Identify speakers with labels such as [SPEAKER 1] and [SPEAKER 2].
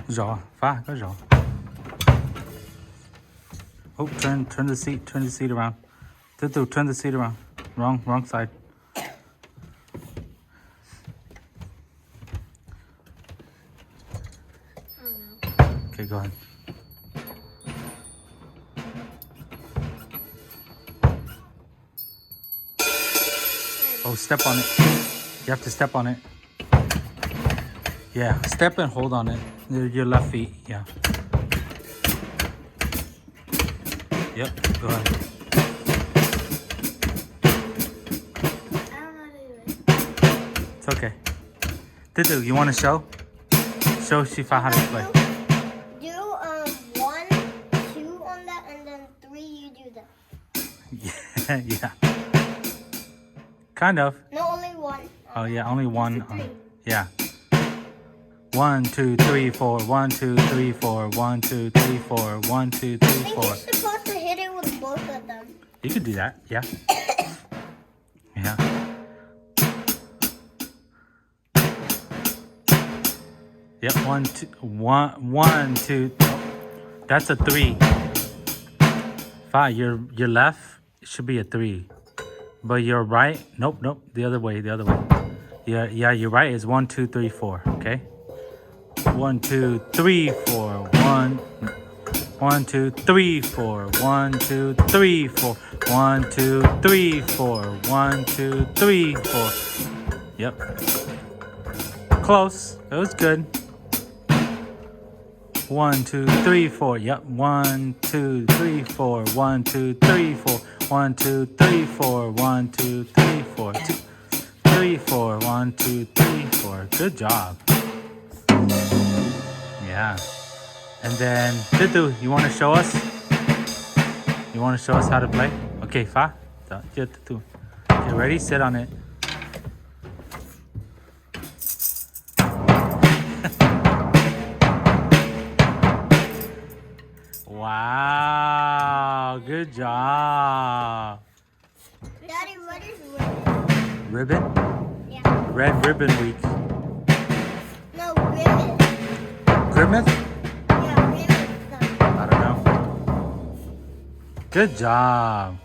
[SPEAKER 1] Giò, Pha, có giò. Oh, turn the seat around. Turn the seat around. Wrong side. Okay, go ahead. Oh, step on it. You have to step on it. Yeah, step and hold on it. Your left feet, yeah. Yep, go ahead.
[SPEAKER 2] I don't know how to do it.
[SPEAKER 1] It's okay. Titu, you want to show? Show Shifa how to play.
[SPEAKER 2] Do 1, 2 on that, and then 3 you do that.
[SPEAKER 1] Yeah. Kind of.
[SPEAKER 2] No, only 1.
[SPEAKER 1] Oh yeah, only one.
[SPEAKER 2] 3.
[SPEAKER 1] Yeah. 1, 2, 3, 4. 1, 2, 3, 4. 1, 2, 3, 4. 1, 2, 3,
[SPEAKER 2] I think
[SPEAKER 1] 4.
[SPEAKER 2] you're supposed to hit it with both of them.
[SPEAKER 1] You could do that. Yeah. Yeah. Yep. 1, 2, 1, 2. Oh, that's a 3. 5. Your left should be a 3, but your right. Nope. The other way. Yeah. Your right is 1, 2, 3, 4. Okay. 1, 2, 3, 4. 1, 2, 3, 4. 1, 2, 3, 4. 1, 2, 3, 4. 1, 2, 3, 4. Yep. Close. It was good. 1, 2, 3, 4. Yep. 1, 2, 3, 4. 1, 2, 3, 4. 1, 2, 3, 4. 1, 2, 3, 4. 2, 3, 4. 1, 2, 3, 4. Good job. Yeah. And then, Titu, you want to show us? You want to show us how to play? Okay, Fa. Yeah, Titu. Okay, ready? Sit on it. Wow. Good job.
[SPEAKER 2] Daddy, what is ribbon?
[SPEAKER 1] Ribbon?
[SPEAKER 2] Yeah.
[SPEAKER 1] Red Ribbon Week.
[SPEAKER 2] No, ribbon.
[SPEAKER 1] Grimace?
[SPEAKER 2] Yeah, ribbon.
[SPEAKER 1] I don't know. Good job.